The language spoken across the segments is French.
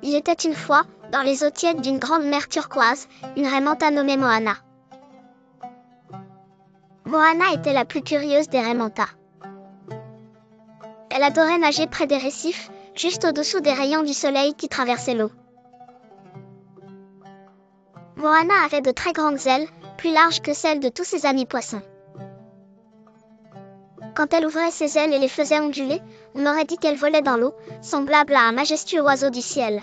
Il était une fois, dans les eaux tièdes d'une grande mer turquoise, une raie manta nommée Moana. Moana était la plus curieuse des raies manta. Elle adorait nager près des récifs, juste au-dessous des rayons du soleil qui traversaient l'eau. Moana avait de très grandes ailes, plus larges que celles de tous ses amis poissons. Quand elle ouvrait ses ailes et les faisait onduler, on aurait dit qu'elle volait dans l'eau, semblable à un majestueux oiseau du ciel.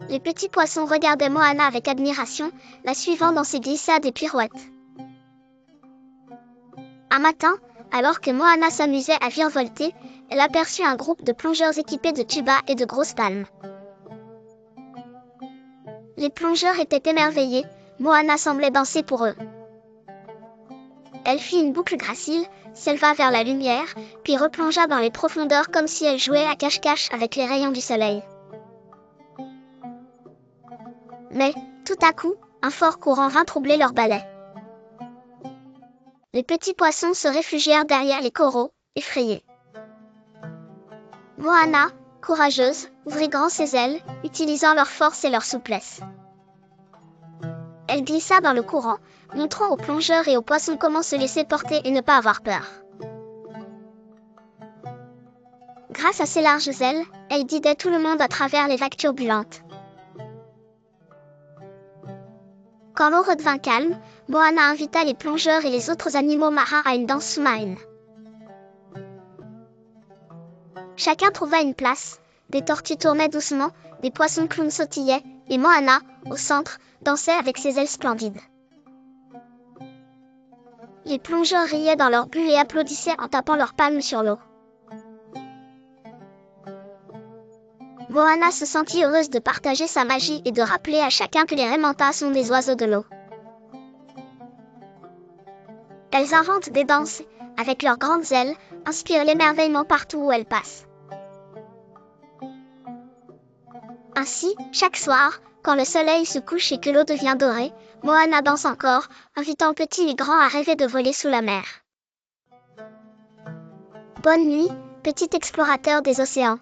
Les petits poissons regardaient Moana avec admiration, la suivant dans ses glissades et pirouettes. Un matin, alors que Moana s'amusait à virevolter, elle aperçut un groupe de plongeurs équipés de tubas et de grosses palmes. Les plongeurs étaient émerveillés, Moana semblait danser pour eux. Elle fit une boucle gracile, s'éleva vers la lumière, puis replongea dans les profondeurs comme si elle jouait à cache-cache avec les rayons du soleil. Mais, tout à coup, un fort courant vint troubler leur balai. Les petits poissons se réfugièrent derrière les coraux, effrayés. Moana, courageuse, ouvrit grand ses ailes, utilisant leur force et leur souplesse. Elle glissa dans le courant, montrant aux plongeurs et aux poissons comment se laisser porter et ne pas avoir peur. Grâce à ses larges ailes, elle guidait tout le monde à travers les vagues turbulentes. Quand l'eau redevint calme, Moana invita les plongeurs et les autres animaux marins à une danse sous-marine. Chacun trouva une place, des tortues tournaient doucement, des poissons clowns sautillaient, et Moana, au centre, dansait avec ses ailes splendides. Les plongeurs riaient dans leur bulle et applaudissaient en tapant leurs palmes sur l'eau. Moana se sentit heureuse de partager sa magie et de rappeler à chacun que les raies manta sont des oiseaux de l'eau. Elles inventent des danses, avec leurs grandes ailes, inspirent l'émerveillement partout où elles passent. Ainsi, chaque soir, quand le soleil se couche et que l'eau devient dorée, Moana danse encore, invitant petits et grands à rêver de voler sous la mer. Bonne nuit, petit explorateur des océans.